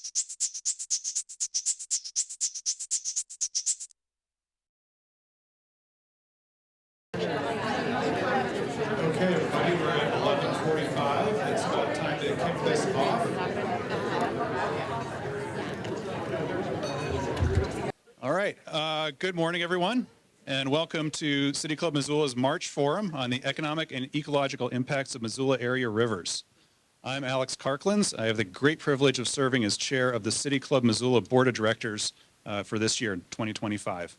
Okay, everybody, we're at 11:45. It's time to kick this off. All right. Good morning, everyone, and welcome to City Club Missoula's March Forum on the economic and ecological impacts of Missoula area rivers. I'm Alex Karklins. I have the great privilege of serving as chair of the City Club Missoula Board of Directors for this year, 2025.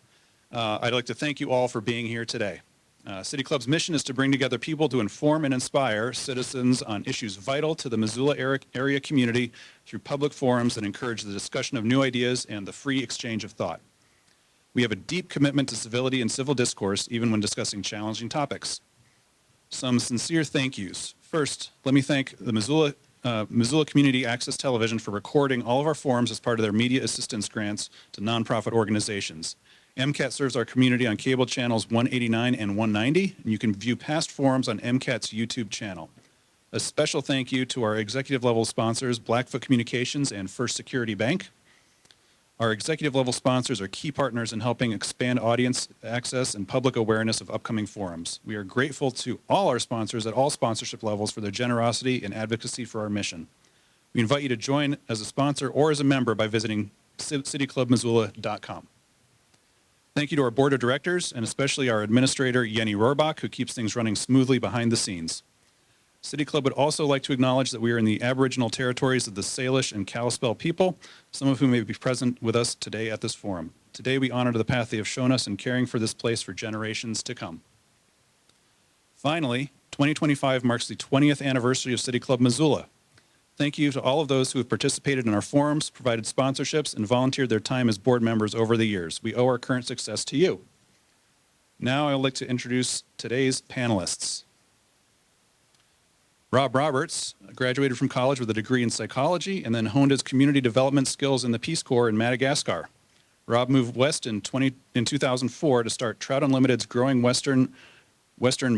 I'd like to thank you all for being here today. City Club's mission is to bring together people to inform and inspire citizens on issues vital to the Missoula area community through public forums that encourage the discussion of new ideas and the free exchange of thought. We have a deep commitment to civility and civil discourse, even when discussing challenging topics. Some sincere thank yous. First, let me thank the Missoula Community Access Television for recording all of our forums as part of their media assistance grants to nonprofit organizations. MCAT serves our community on cable channels 189 and 190, and you can view past forums on MCAT's YouTube channel. A special thank you to our executive level sponsors, Blackfoot Communications and First Security Bank. Our executive level sponsors are key partners in helping expand audience access and public awareness of upcoming forums. We are grateful to all our sponsors at all sponsorship levels for their generosity and advocacy for our mission. We invite you to join as a sponsor or as a member by visiting cityclubmissoula.com. Thank you to our board of directors and especially our administrator, Jenny Rohrbach, who keeps things running smoothly behind the scenes. City Club would also like to acknowledge that we are in the Aboriginal territories of the Salish and Kalispel people, some of whom may be present with us today at this forum. Today we honor the path they have shown us in caring for this place for generations to come. Finally, 2025 marks the 20th anniversary of City Club Missoula. Thank you to all of those who have participated in our forums, provided sponsorships, and volunteered their time as board members over the years. We owe our current success to you. Now I would like to introduce today's panelists. Rob Roberts graduated from college with a degree in psychology and then honed his community development skills in the Peace Corps in Madagascar. Rob moved west in 2004 to start Trout Unlimited's growing Western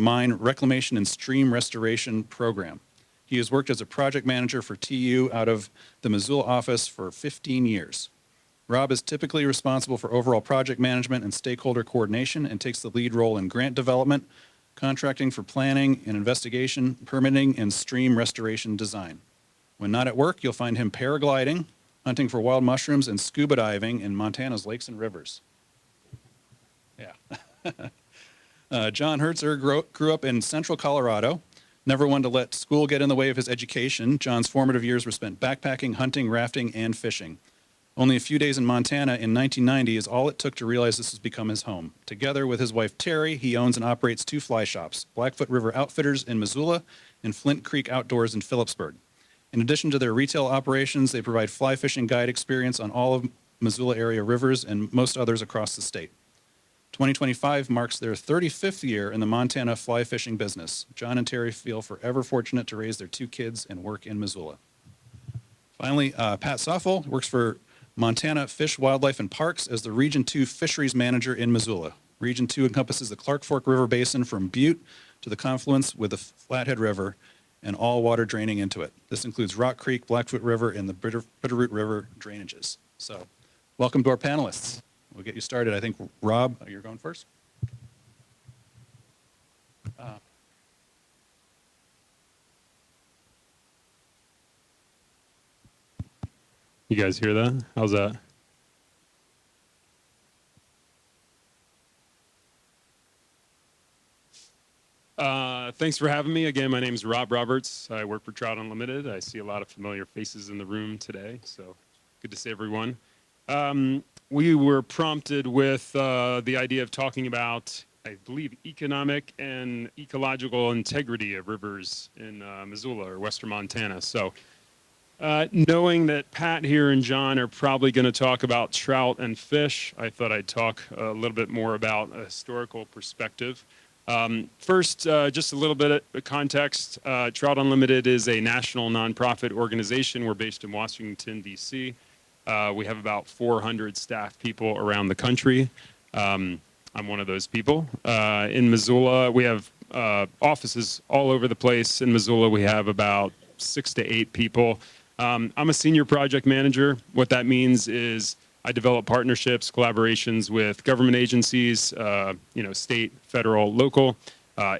mine reclamation and stream restoration program. He has worked as a project manager for TU out of the Missoula office for 15 years. Rob is typically responsible for overall project management and stakeholder coordination and takes the lead role in grant development, contracting for planning and investigation, permitting, and stream restoration design. When not at work, you'll find him paragliding, hunting for wild mushrooms, and scuba diving in Montana's lakes and rivers. Yeah. John Herzer grew up in central Colorado. Never one to let school get in the way of his education, John's formative years were spent backpacking, hunting, rafting, and fishing. Only a few days in Montana in 1990 is all it took to realize this has become his home. Together with his wife Terry, he owns and operates two fly shops, Blackfoot River Outfitters in Missoula and Flint Creek Outdoors in Phillipsburg. In addition to their retail operations, they provide fly fishing guide experience on all of Missoula area rivers and most others across the state. 2025 marks their 35th year in the Montana fly fishing business. John and Terry feel forever fortunate to raise their two kids and work in Missoula. Finally, Pat Saffel works for Montana Fish, Wildlife, and Parks as the Region 2 Fisheries Manager in Missoula. Region 2 encompasses the Clark Fork River Basin from Butte to the confluence with the Flathead River and all water draining into it. This includes Rock Creek, Blackfoot River, and the Bitterroot River drainages. So, welcome to our panelists. We'll get you started. I think, Rob, you're going first. You guys hear that? How's that? Thanks for having me. Again, my name is Rob Roberts. I work for Trout Unlimited. I see a lot of familiar faces in the room today, so good to see everyone. We were prompted with the idea of talking about, I believe, economic and ecological integrity of rivers in Missoula or Western Montana. So knowing that Pat here and John are probably going to talk about trout and fish, I thought I'd talk a little bit more about a historical perspective. First, just a little bit of context. Trout Unlimited is a national nonprofit organization. We're based in Washington, D.C. We have about 400 staff people around the country. I'm one of those people. In Missoula, we have offices all over the place. In Missoula, we have about 6 to 8 people. I'm a senior project manager. What that means is I develop partnerships, collaborations with government agencies, state, federal, local,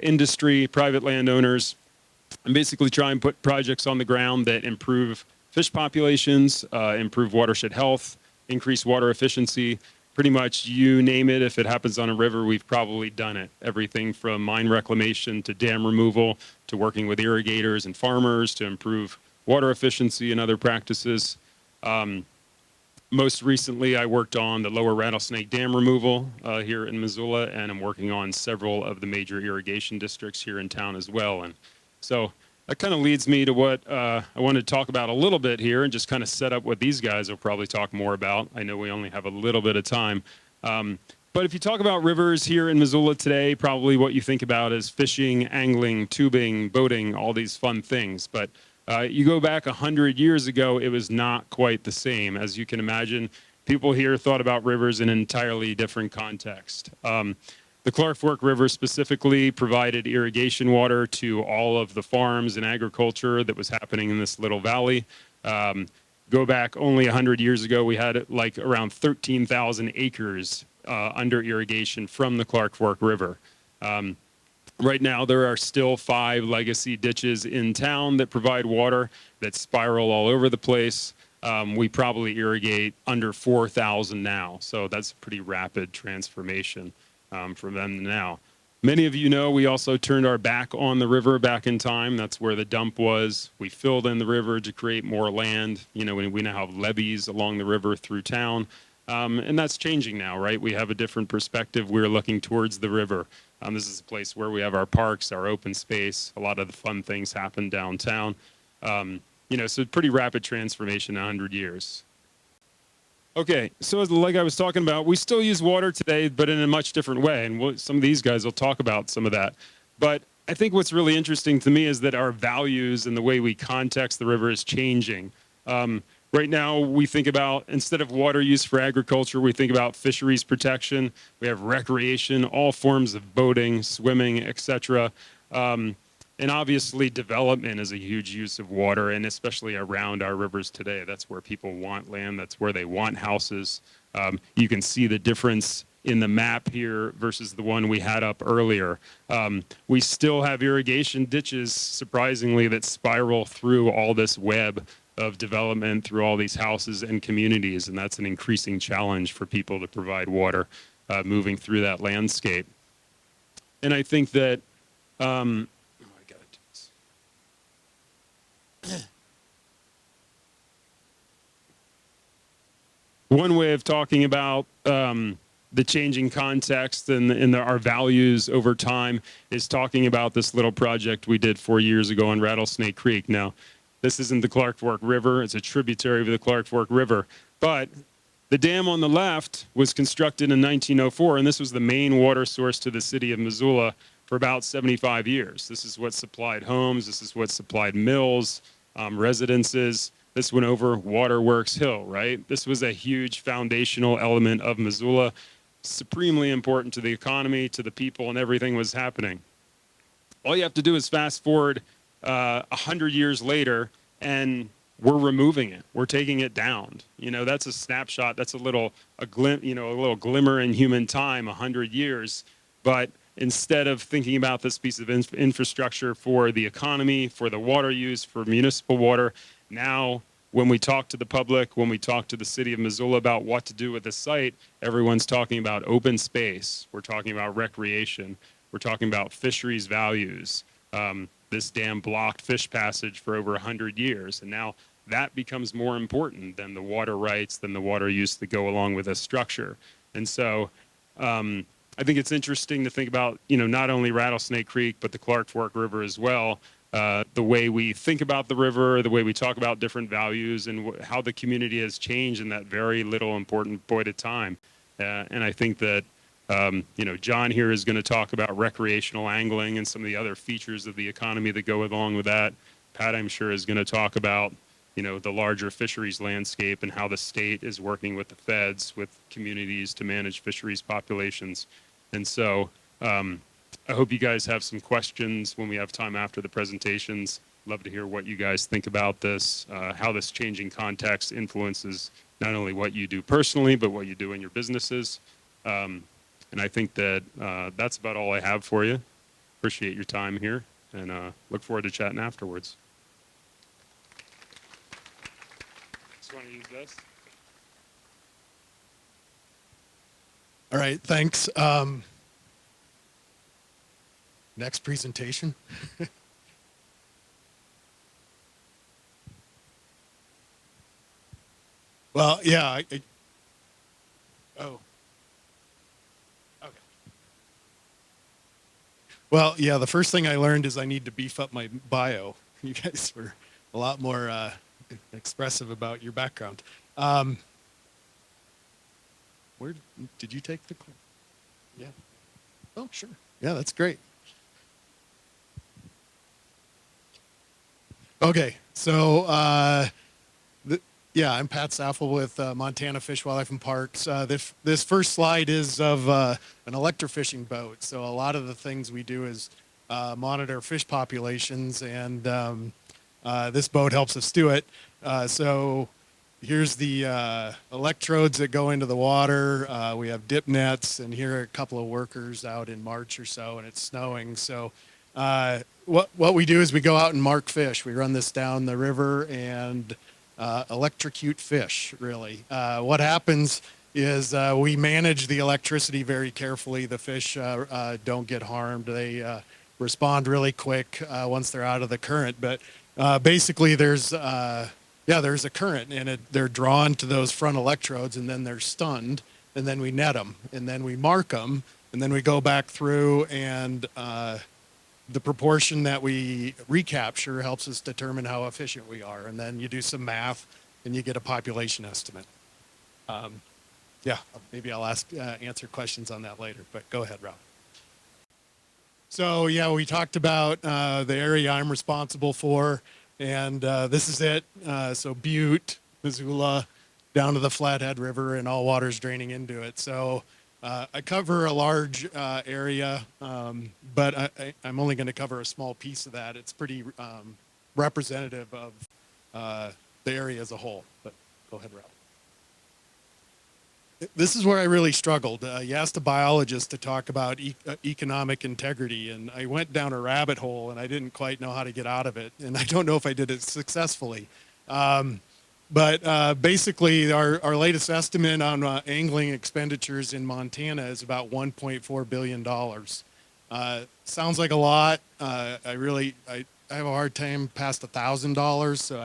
industry, private landowners, and basically try and put projects on the ground that improve fish populations, improve watershed health, increase water efficiency. Pretty much you name it, if it happens on a river, we've probably done it. Everything from mine reclamation to dam removal to working with irrigators and farmers to improve water efficiency and other practices. Most recently, I worked on the Lower Rattlesnake Dam removal here in Missoula, and I'm working on several of the major irrigation districts here in town as well. And so that kind of leads me to what I wanted to talk about a little bit here and just kind of set up what these guys will probably talk more about. I know we only have a little bit of time. But if you talk about rivers here in Missoula today, probably what you think about is fishing, angling, tubing, boating, all these fun things. But you go back 100 years ago, it was not quite the same. As you can imagine, people here thought about rivers in an entirely different context. The Clark Fork River specifically provided irrigation water to all of the farms and agriculture that was happening in this little valley. Go back only 100 years ago, we had like around 13,000 acres under irrigation from the Clark Fork River. Right now, there are still 5 legacy ditches in town that provide water that spiral all over the place. We probably irrigate under 4,000 now, so that's a pretty rapid transformation from then to now. Many of you know we also turned our back on the river back in time. That's where the dump was. We filled in the river to create more land. You know, we now have levees along the river through town. And that's changing now, right? We have a different perspective. We're looking towards the river. This is a place where we have our parks, our open space. A lot of the fun things happen downtown. So pretty rapid transformation in 100 years. Okay, so like I was talking about, we still use water today, but in a much different way. And some of these guys will talk about some of that. But I think what's really interesting to me is that our values and the way we context the river is changing. Right now, we think about, instead of water use for agriculture, we think about fisheries protection. We have recreation, all forms of boating, swimming, etc. And obviously, development is a huge use of water, and especially around our rivers today. That's where people want land. That's where they want houses. You can see the difference in the map here versus the one we had up earlier. We still have irrigation ditches, surprisingly, that spiral through all this web of development through all these houses and communities, and that's an increasing challenge for people to provide water moving through that landscape. And I think that one way of talking about the changing context and our values over time is talking about this little project we did 4 years ago on Rattlesnake Creek. Now, this isn't the Clark Fork River. It's a tributary of the Clark Fork River. But the dam on the left was constructed in 1904, and this was the main water source to the city of Missoula for about 75 years. This is what supplied homes. This is what supplied mills, residences. This went over Waterworks Hill, right? This was a huge foundational element of Missoula, supremely important to the economy, to the people, and everything was happening. All you have to do is fast forward 100 years later, and we're removing it. We're taking it down. You know, that's a snapshot. That's a little glimmer in human time, 100 years. But instead of thinking about this piece of infrastructure for the economy, for the water use, for municipal water, now when we talk to the public, when we talk to the city of Missoula about what to do with the site, everyone's talking about open space. We're talking about recreation. We're talking about fisheries values. This dam blocked fish passage for over 100 years, and now that becomes more important than the water rights, than the water use that go along with this structure. And so I think it's interesting to think about, not only Rattlesnake Creek, but the Clark Fork River as well, the way we think about the river, the way we talk about different values, and how the community has changed in that very little important point of time. And I think that John here is going to talk about recreational angling and some of the other features of the economy that go along with that. Pat, I'm sure, is going to talk about, the larger fisheries landscape and how the state is working with the feds, with communities to manage fisheries populations. And so I hope you guys have some questions when we have time after the presentations. Love to hear what you guys think about this, how this changing context influences not only what you do personally, but what you do in your businesses. And I think that that's about all I have for you. Appreciate your time here, and look forward to chatting afterwards. Just want to use this. All right, thanks. Next presentation. Well, yeah. Oh. Okay. Well, yeah, the first thing I learned is I need to beef up my bio. You guys were a lot more expressive about your background. Where did you take the class? Yeah. Oh, sure. Yeah, that's great. Okay, so yeah, I'm Pat Saffel with Montana Fish, Wildlife and Parks. This first slide is of an electrofishing boat. So a lot of the things we do is monitor fish populations, and this boat helps us do it. So here's the electrodes that go into the water. We have dip nets, and here are a couple of workers out in March or so, and it's snowing. So what we do is we go out and mark fish. We run this down the river and electrocute fish, really. What happens is we manage the electricity very carefully. The fish don't get harmed. They respond really quick once they're out of the current. But basically there's a current, and they're drawn to those front electrodes, and then they're stunned, and then we net them, and then we mark them, and then we go back through, and the proportion that we recapture helps us determine how efficient we are. And then you do some math and you get a population estimate. Yeah, maybe I'll answer questions on that later, but go ahead, Rob. So yeah, we talked about the area I'm responsible for, and this is it. So Butte, Missoula, down to the Flathead River, and all water's draining into it. So I cover a large area, but I'm only going to cover a small piece of that. It's pretty representative of the area as a whole. But go ahead, Rob. This is where I really struggled. You asked a biologist to talk about economic integrity, and I went down a rabbit hole, and I didn't quite know how to get out of it. And I don't know if I did it successfully. But basically, our latest estimate on angling expenditures in Montana is about $1.4 billion. Sounds like a lot. I have a hard time past $1,000, so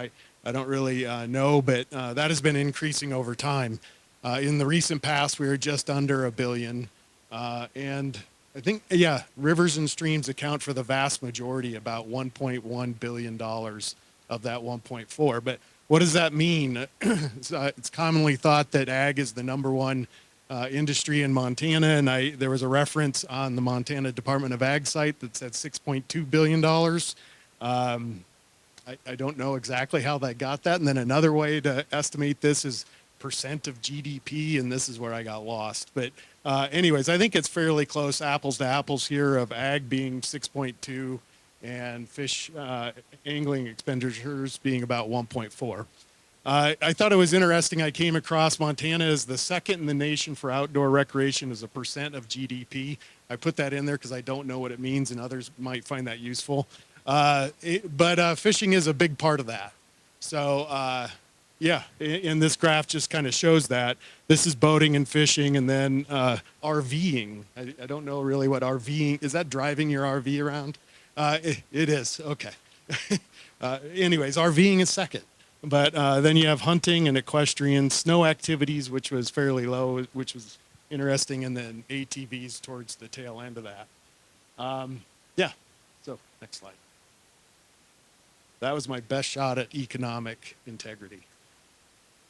I don't really know, but that has been increasing over time. In the recent past, we were just under $1 billion. And I think, yeah, rivers and streams account for the vast majority, about $1.1 billion of that 1.4. But what does that mean? It's commonly thought that ag is the number one industry in Montana, and there was a reference on the Montana Department of Ag site that said $6.2 billion. I don't know exactly how they got that. And then another way to estimate this is percent of GDP, and this is where I got lost. But anyways, I think it's fairly close, apples to apples here, of ag being 6.2 and fish angling expenditures being about 1.4. I thought it was interesting. I came across Montana as the second in the nation for outdoor recreation as a percent of GDP. I put that in there because I don't know what it means, and others might find that useful. But fishing is a big part of that. So yeah, and this graph just kind of shows that. This is boating and fishing, and then RVing. I don't know really what RVing is. That driving your RV around? It is. Okay. Anyways, RVing is second. But then you have hunting and equestrian, snow activities, which was fairly low, which was interesting, and then ATVs towards the tail end of that. Yeah. So next slide. That was my best shot at economic integrity.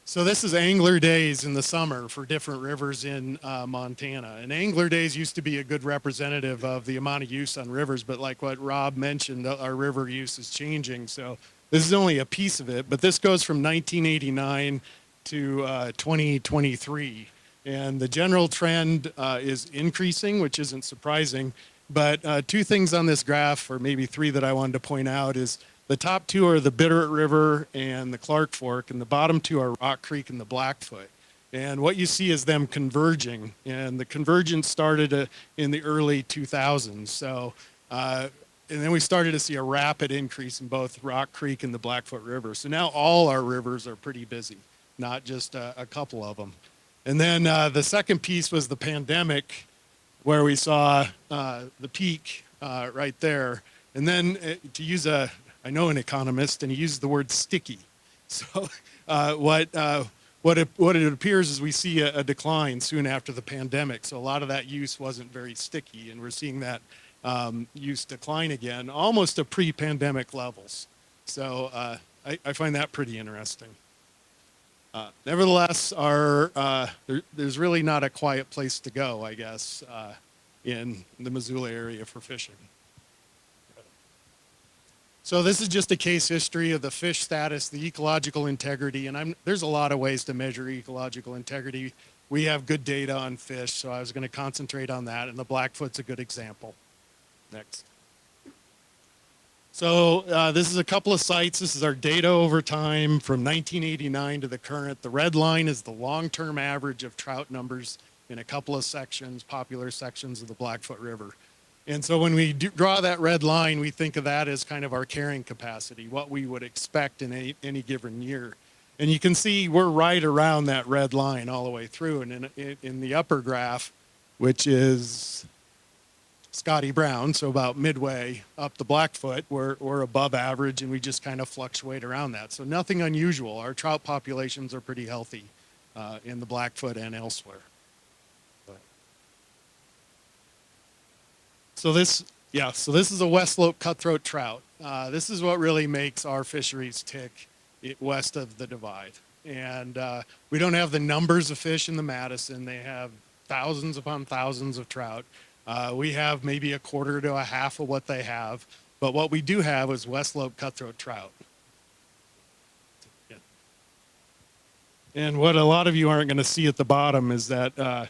So this is angler days in the summer for different rivers in Montana. And angler days used to be a good representative of the amount of use on rivers, but like what Rob mentioned, our river use is changing. So this is only a piece of it, but this goes from 1989 to 2023. And the general trend is increasing, which isn't surprising. But two things on this graph, or maybe three that I wanted to point out, is the top two are the Bitterroot River and the Clark Fork, and the bottom two are Rock Creek and the Blackfoot. And what you see is them converging, and the convergence started in the early 2000s. So, and then we started to see a rapid increase in both Rock Creek and the Blackfoot River. So now all our rivers are pretty busy, not just a couple of them. And then the second piece was the pandemic, where we saw the peak right there. And then to use I know an economist, and he used the word sticky. So what it appears is we see a decline soon after the pandemic. So a lot of that use wasn't very sticky, and we're seeing that use decline again, almost to pre-pandemic levels. So I find that pretty interesting. Nevertheless, there's really not a quiet place to go, I guess, in the Missoula area for fishing. So this is just a case history of the fish status, the ecological integrity, and there's a lot of ways to measure ecological integrity. We have good data on fish, so I was going to concentrate on that, and the Blackfoot's a good example. Next. So this is a couple of sites. This is our data over time from 1989 to the current. The red line is the long-term average of trout numbers in a couple of sections, popular sections of the Blackfoot River. And so when we draw that red line, we think of that as kind of our carrying capacity, what we would expect in any given year. And you can see we're right around that red line all the way through. And in the upper graph, which is Scotty Brown, so about midway up the Blackfoot, we're above average, and we just kind of fluctuate around that. So nothing unusual. Our trout populations are pretty healthy in the Blackfoot and elsewhere. So this is a West Slope cutthroat trout. This is what really makes our fisheries tick west of the divide. And we don't have the numbers of fish in the Madison. They have thousands upon thousands of trout. We have maybe a quarter to a half of what they have. But what we do have is West Slope cutthroat trout. And what a lot of you aren't going to see at the bottom is that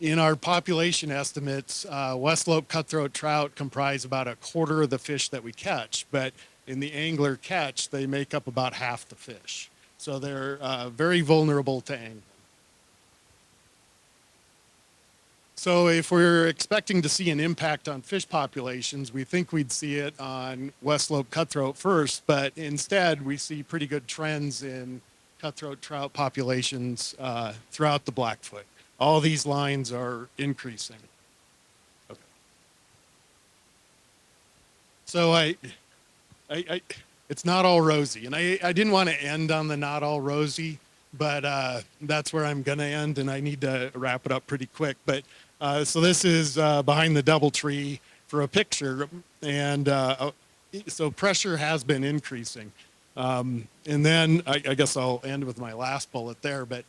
in our population estimates, West Slope cutthroat trout comprise about a quarter of the fish that we catch, but in the angler catch, they make up about half the fish. So they're very vulnerable to angling. So if we're expecting to see an impact on fish populations, we think we'd see it on West Slope cutthroat first, but instead we see pretty good trends in cutthroat trout populations throughout the Blackfoot. All these lines are increasing. Okay. So it's not all rosy, and I didn't want to end on the not all rosy, but that's where I'm going to end, and I need to wrap it up pretty quick. But so this is behind the DoubleTree for a picture, and so pressure has been increasing. And then I guess I'll end with my last bullet there, but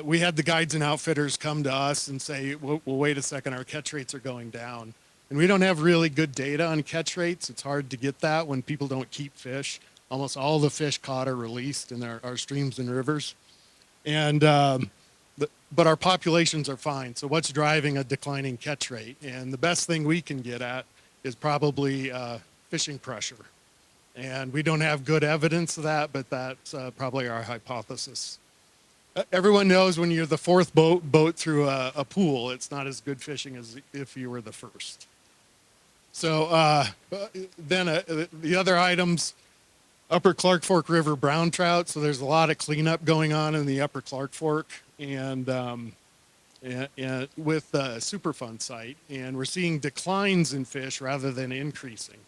we had the guides and outfitters come to us and say, well, wait a second, our catch rates are going down. And we don't have really good data on catch rates. It's hard to get that when people don't keep fish. Almost all the fish caught are released in our streams and rivers. And but our populations are fine. So what's driving a declining catch rate? And the best thing we can get at is probably fishing pressure. And we don't have good evidence of that, but that's probably our hypothesis. Everyone knows when you're the fourth boat through a pool, it's not as good fishing as if you were the first. So then the other items, Upper Clark Fork River brown trout. So there's a lot of cleanup going on in the Upper Clark Fork and with the Superfund site. And we're seeing declines in fish rather than increasing.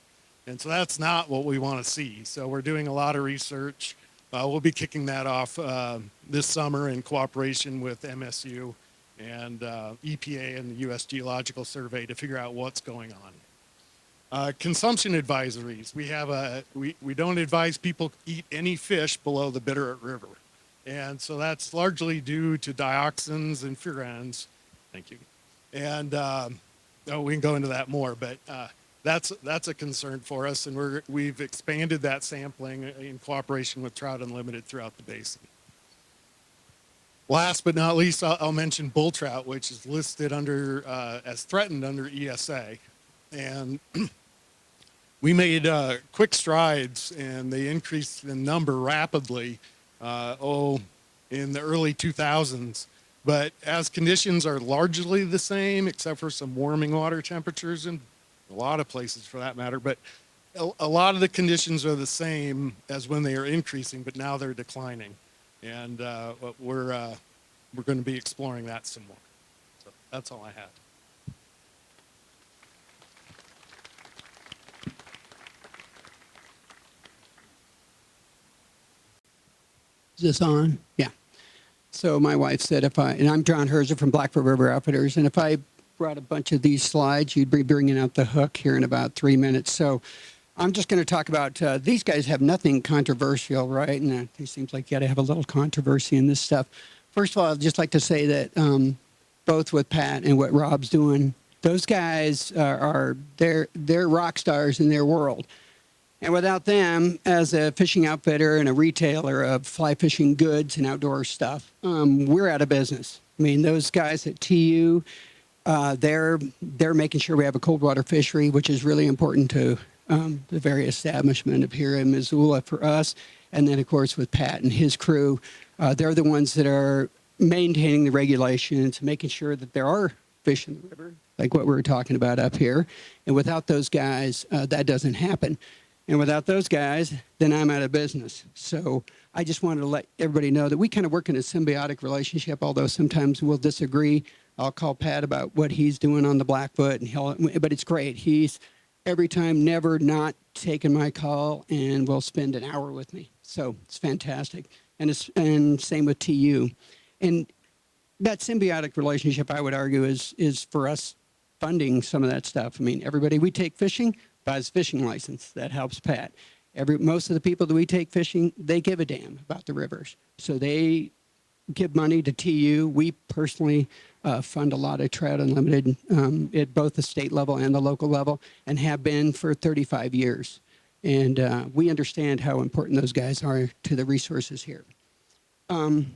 And so that's not what we want to see. So we're doing a lot of research. We'll be kicking that off this summer in cooperation with MSU and EPA and the U.S. Geological Survey to figure out what's going on. Consumption advisories. We don't advise people eat any fish below the Bitterroot River. And so that's largely due to dioxins and furans. Thank you. And we can go into that more, but that's a concern for us, and we've expanded that sampling in cooperation with Trout Unlimited throughout the basin. Last but not least, I'll mention bull trout, which is listed under as threatened under ESA, and we made quick strides, and they increased in number rapidly, in the early 2000s. But as conditions are largely the same, except for some warming water temperatures in a lot of places for that matter, but a lot of the conditions are the same as when they are increasing, but now they're declining. And we're going to be exploring that some more. So that's all I have. Is this on? Yeah. So my wife said and I'm John Herzer from Blackfoot River Outfitters, and if I brought a bunch of these slides, you'd be bringing out the hook here in about 3 minutes. So I'm just going to talk about, these guys have nothing controversial, right? And it seems like you got to have a little controversy in this stuff. First of all, I'd just like to say that both with Pat and what Rob's doing, those guys they're rock stars in their world. And without them, as a fishing outfitter and a retailer of fly fishing goods and outdoor stuff, we're out of business. I mean, those guys at TU, they're making sure we have a cold water fishery, which is really important to the very establishment of here in Missoula for us. And then, of course, with Pat and his crew, they're the ones that are maintaining the regulations, making sure that there are fish in the river, like what we were talking about up here. And without those guys, that doesn't happen. And without those guys, then I'm out of business. So I just wanted to let everybody know that we kind of work in a symbiotic relationship, although sometimes we'll disagree. I'll call Pat about what he's doing on the Blackfoot, but it's great. He's every time never not taking my call and will spend an hour with me. So it's fantastic. And same with TU. And that symbiotic relationship, I would argue, is for us funding some of that stuff. I mean, everybody we take fishing buys a fishing license. That helps Pat. Most of the people that we take fishing, they give a damn about the rivers. So they give money to TU. We personally fund a lot of Trout Unlimited at both the state level and the local level, and have been for 35 years. And we understand how important those guys are to the resources here. But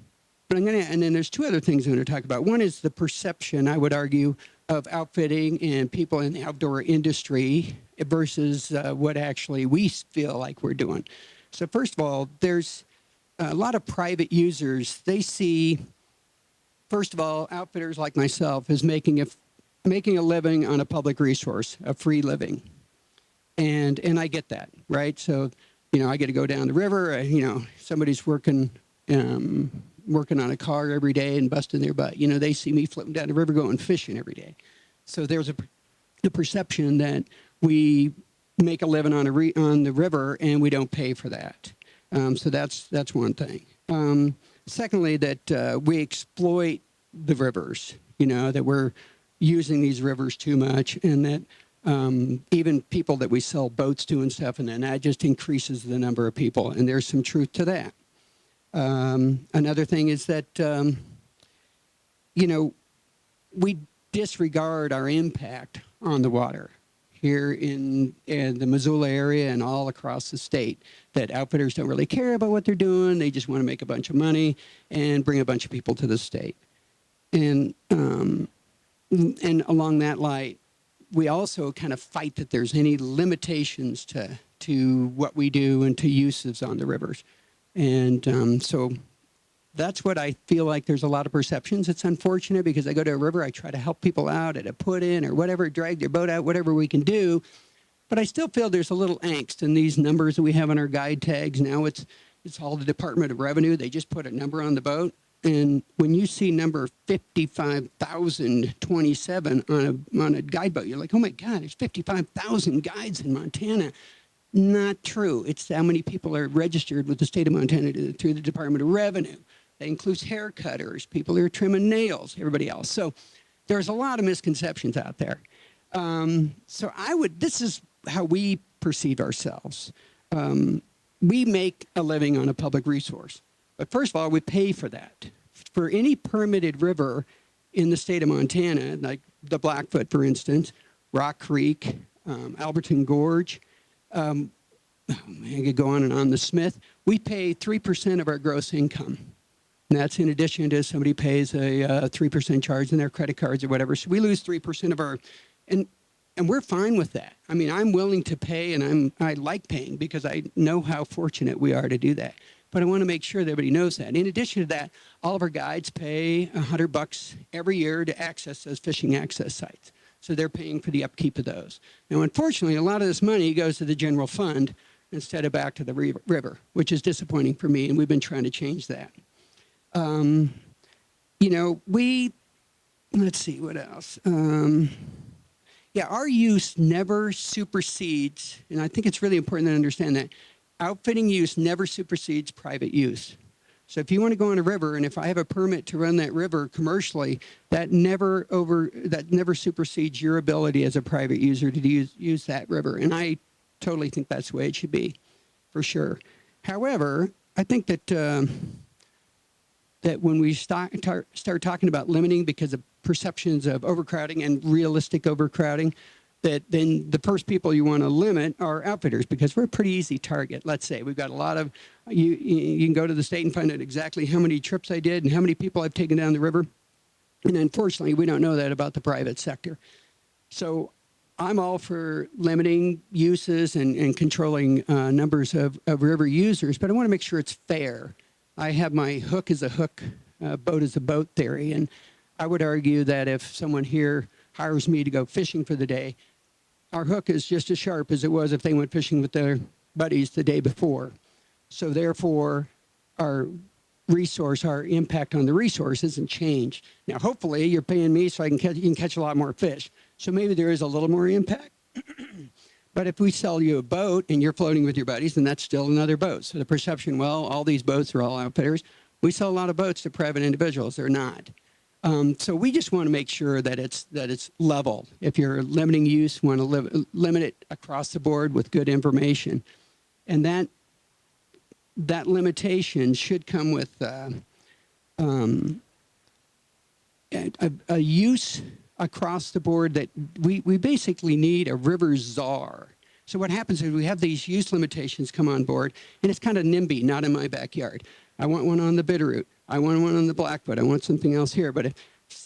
and then there's two other things I'm going to talk about. One is the perception, I would argue, of outfitting and people in the outdoor industry versus what actually we feel like we're doing. So first of all, there's a lot of private users. They see, first of all, outfitters like myself is making a living on a public resource, a free living. And I get that, right? So, I get to go down the river, somebody's working on a car every day and busting their butt. They see me floating down the river going fishing every day. So there's a perception that we make a living on the river and we don't pay for that. So that's one thing. Secondly, that we exploit the rivers, that we're using these rivers too much, and that even people that we sell boats to and stuff, and then that just increases the number of people. And there's some truth to that. Another thing is that, we disregard our impact on the water here in the Missoula area and all across the state, that outfitters don't really care about what they're doing. They just want to make a bunch of money and bring a bunch of people to the state. And along that line, we also kind of fight that there's any limitations to what we do and to uses on the rivers. And so that's what I feel like there's a lot of perceptions. It's unfortunate because I go to a river, I try to help people out at a put-in or whatever, drag their boat out, whatever we can do. But I still feel there's a little angst in these numbers that we have on our guide tags. Now it's all the Department of Revenue. They just put a number on the boat. And when you see number 55,027 on a guide boat, you're like, oh my God, there's 55,000 guides in Montana. Not true. It's how many people are registered with the state of Montana through the Department of Revenue. That includes hair cutters, people who are trimming nails, everybody else. So there's a lot of misconceptions out there. This is how we perceive ourselves. We make a living on a public resource. But first of all, we pay for that. For any permitted river in the state of Montana, like the Blackfoot, for instance, Rock Creek, Alberton Gorge, I could go on and on, the Smith, we pay 3% of our gross income. And that's in addition to somebody pays a 3% charge in their credit cards or whatever. So we lose 3% of our, and and we're fine with that. I mean, I'm willing to pay, and I like paying because I know how fortunate we are to do that. But I want to make sure that everybody knows that. In addition to that, all of our guides pay $100 every year to access those fishing access sites. So they're paying for the upkeep of those. Now, unfortunately, a lot of this money goes to the general fund instead of back to the river, which is disappointing for me, and we've been trying to change that. You know, let's see, what else? Yeah, our use never supersedes, and I think it's really important to understand that, outfitting use never supersedes private use. So if you want to go on a river, and if I have a permit to run that river commercially, that never supersedes your ability as a private user to use that river. And I totally think that's the way it should be, for sure. However, I think that that when we start talking about limiting because of perceptions of overcrowding and realistic overcrowding, that then the first people you want to limit are outfitters, because we're a pretty easy target. Let's say we've got a lot of, you can go to the state and find out exactly how many trips I did and how many people I've taken down the river. And unfortunately, we don't know that about the private sector. So I'm all for limiting uses and controlling numbers of river users, but I want to make sure it's fair. I have my hook is a hook, boat is a boat theory, and I would argue that if someone here hires me to go fishing for the day, our hook is just as sharp as it was if they went fishing with their buddies the day before. So therefore, our impact on the resource isn't changed. Now, hopefully, you're paying me so you can catch a lot more fish. So maybe there is a little more impact. But if we sell you a boat and you're floating with your buddies, then that's still another boat. So the perception, well, all these boats are all outfitters. We sell a lot of boats to private individuals. They're not. So we just want to make sure that it's level. If you're limiting use, want to limit it across the board with good information. And that limitation should come with a use across the board that we basically need a river czar. So what happens is we have these use limitations come on board, and it's kind of NIMBY, not in my backyard. I want one on the Bitterroot. I want one on the Blackfoot. I want something else here. But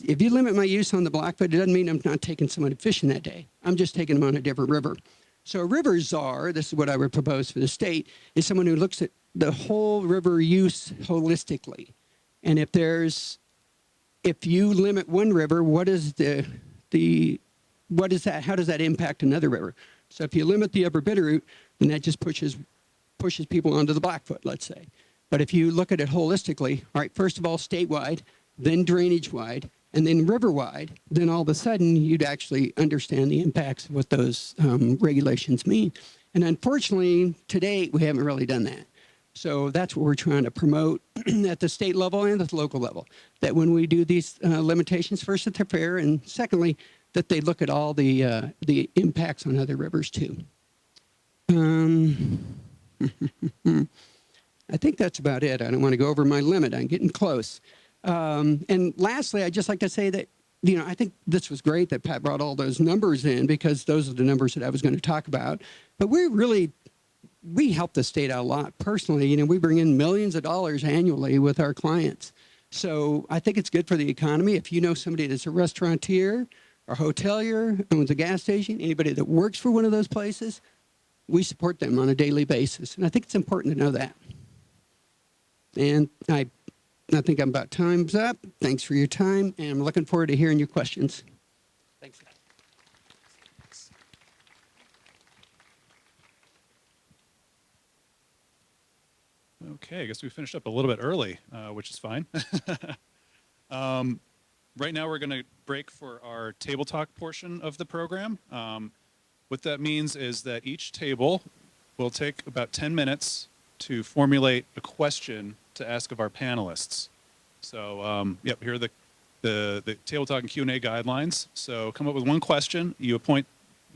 if you limit my use on the Blackfoot, it doesn't mean I'm not taking someone fishing that day. I'm just taking them on a different river. So a river czar, this is what I would propose for the state, is someone who looks at the whole river use holistically. And if you limit one river, what is that? How does that impact another river? So if you limit the upper Bitterroot, then that just pushes people onto the Blackfoot, let's say. But if you look at it holistically, all right, first of all, statewide, then drainage-wide, and then river-wide, then all of a sudden you'd actually understand the impacts of what those regulations mean. And unfortunately, to date, we haven't really done that. So that's what we're trying to promote at the state level and at the local level, that when we do these limitations, first, that they're fair, and secondly, that they look at all the impacts on other rivers, too. I think that's about it. I don't want to go over my limit. I'm getting close. And lastly, I'd just like to say that, I think this was great that Pat brought all those numbers in, because those are the numbers that I was going to talk about. But we help the state out a lot personally. We bring in millions of dollars annually with our clients. So I think it's good for the economy. If you know somebody that's a restaurateur or hotelier, owns a gas station, anybody that works for one of those places, we support them on a daily basis. And I think it's important to know that. And I think I'm about time's up. Thanks for your time, and I'm looking forward to hearing your questions. Thanks. Okay, I guess we finished up a little bit early, which is fine. Right now we're going to break for our table talk portion of the program. What that means is that each table will take about 10 minutes to formulate a question to ask of our panelists. So, here are the table talk and Q&A guidelines. So come up with one question. You appoint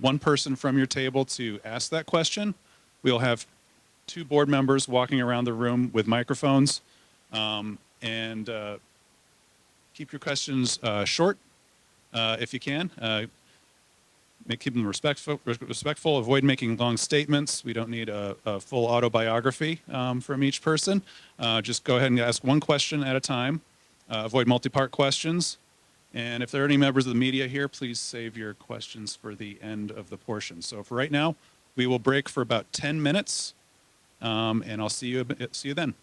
one person from your table to ask that question. We'll have 2 board members walking around the room with microphones, and keep your questions short if you can. Keep them respectful. Avoid making long statements. We don't need a full autobiography from each person. Just go ahead and ask one question at a time. Avoid multi-part questions. And if there are any members of the media here, please save your questions for the end of the portion. So for right now, we will break for about 10 minutes, and I'll see you then.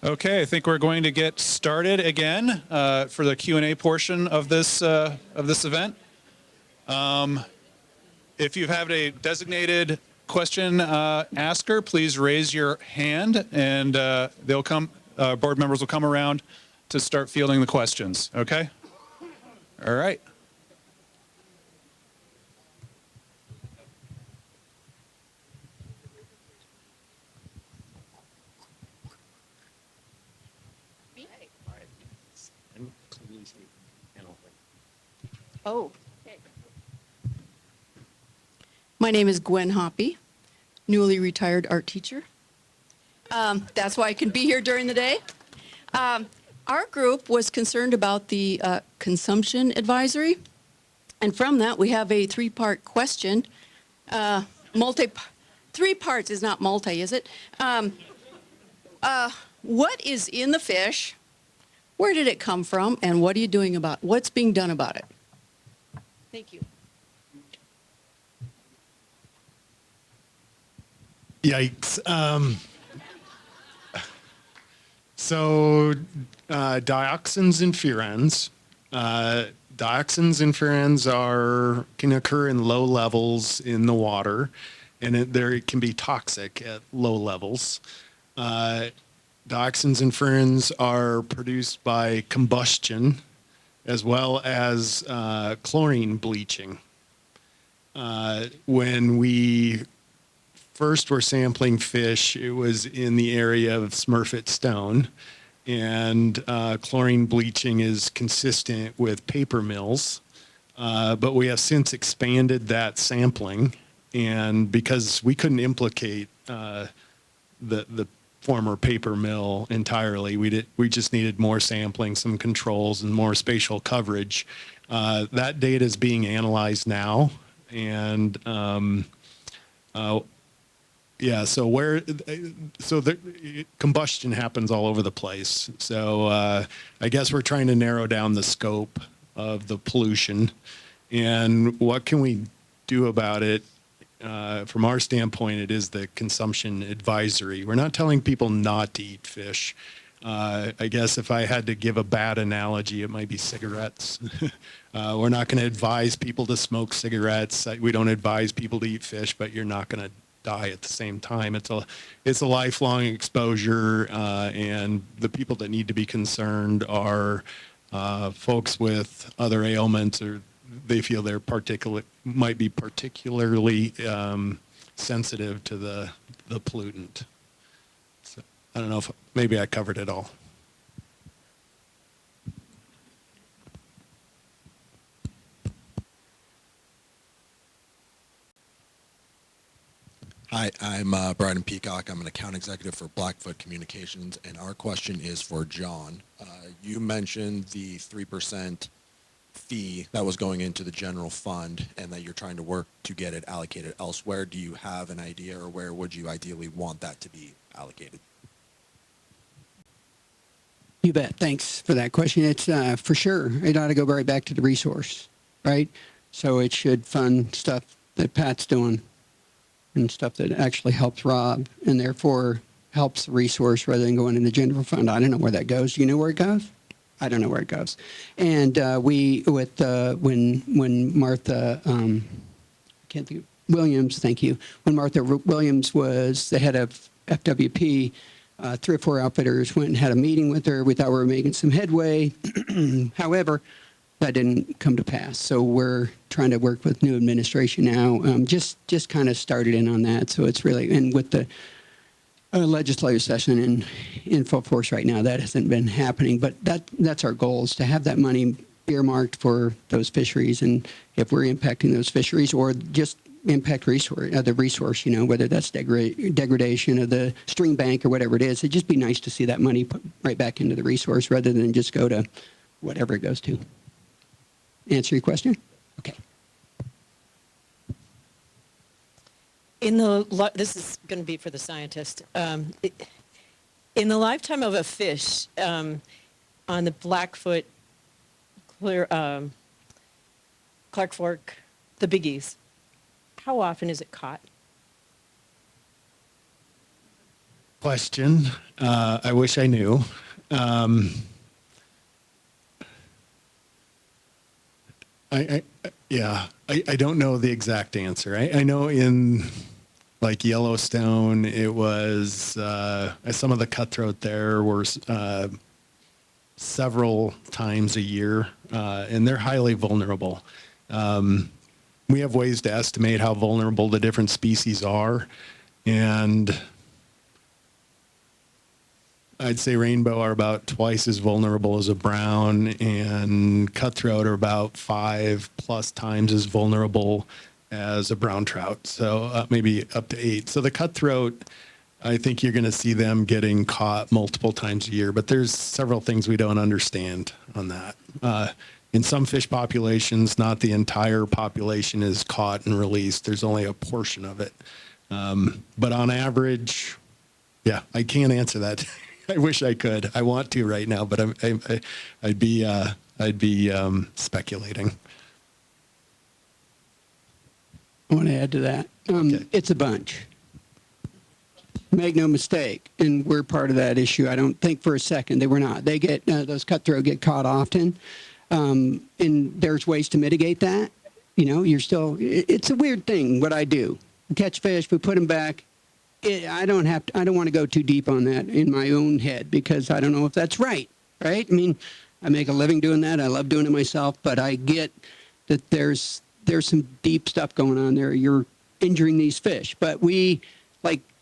Okay, I think we're going to get started again for the Q&A portion of this event. If you have a designated question asker, please raise your hand, and board members will come around to start fielding the questions. Okay? All right. Oh. My name is Gwen Hoppy, newly retired art teacher. That's why I can be here during the day. Our group was concerned about the consumption advisory, and from that we have a three-part question. Three parts is not multi, is it? What is in the fish? Where did it come from? And what are you doing about it? What's being done about it? Thank you. Yikes. So dioxins and furans. Dioxins and furans can occur in low levels in the water, and it can be toxic at low levels. Dioxins and furans are produced by combustion as well as chlorine bleaching. When we first were sampling fish, it was in the area of Smurfit stone, and chlorine bleaching is consistent with paper mills. But we have since expanded that sampling, and because we couldn't implicate the former paper mill entirely, we just needed more sampling, some controls, and more spatial coverage. That data is being analyzed now, and yeah, so the combustion happens all over the place. So I guess we're trying to narrow down the scope of the pollution, and what can we do about it? From our standpoint, it is the consumption advisory. We're not telling people not to eat fish. I guess if I had to give a bad analogy, it might be cigarettes. We're not going to advise people to smoke cigarettes. We don't advise people to eat fish, but you're not going to die at the same time. It's a lifelong exposure, and the people that need to be concerned are folks with other ailments, or they feel they're might be particularly sensitive to the pollutant. So I don't know if maybe I covered it all. Hi, I'm Brian Peacock. I'm an account executive for Blackfoot Communications, and our question is for John. You mentioned the 3% fee that was going into the general fund and that you're trying to work to get it allocated elsewhere. Do you have an idea, or where would you ideally want that to be allocated? You bet. Thanks for that question. It's for sure, it ought to go right back to the resource, right? So it should fund stuff that Pat's doing and stuff that actually helps Rob, and therefore helps the resource rather than going in the general fund. I don't know where that goes. Do you know where it goes? I don't know where it goes. And when Martha, can't think of, Williams, thank you. When Martha Williams was the head of FWP, 3 or 4 outfitters went and had a meeting with her. We thought we were making some headway. However, that didn't come to pass. So we're trying to work with new administration now. Just kind of started in on that. So it's really, and with the legislative session in full force right now, that hasn't been happening. But that's our goal, is to have that money earmarked for those fisheries. And if we're impacting those fisheries, or just impact the resource, whether that's degradation of the stream bank or whatever it is, it'd just be nice to see that money put right back into the resource rather than just go to whatever it goes to. Answer your question? Okay. This is going to be for the scientist. In the lifetime of a fish, on the Blackfoot Clear, Clark Fork, the biggies. How often is it caught? Question. I wish I knew. I don't know the exact answer. I know in like Yellowstone, it was some of the cutthroat there were several times a year, and they're highly vulnerable. We have ways to estimate how vulnerable the different species are, and I'd say rainbow are about twice as vulnerable as a brown, and cutthroat are about 5+ times as vulnerable as a brown trout. So maybe up to 8. So the cutthroat, I think you're going to see them getting caught multiple times a year, but there's several things we don't understand on that. In some fish populations, not the entire population is caught and released. There's only a portion of it. But on average, yeah, I can't answer that. I wish I could. I want to right now, but I'd be speculating. I want to add to that. Okay. It's a bunch. Make no mistake, and we're part of that issue. I don't think for a second they were not. They get those cutthroat get caught often, and there's ways to mitigate that. You know, you're still. It's a weird thing what I do. We catch fish, we put them back. I don't want to go too deep on that in my own head because I don't know if that's right. Right? I mean, I make a living doing that. I love doing it myself, but I get that there's some deep stuff going on there. You're injuring these fish, but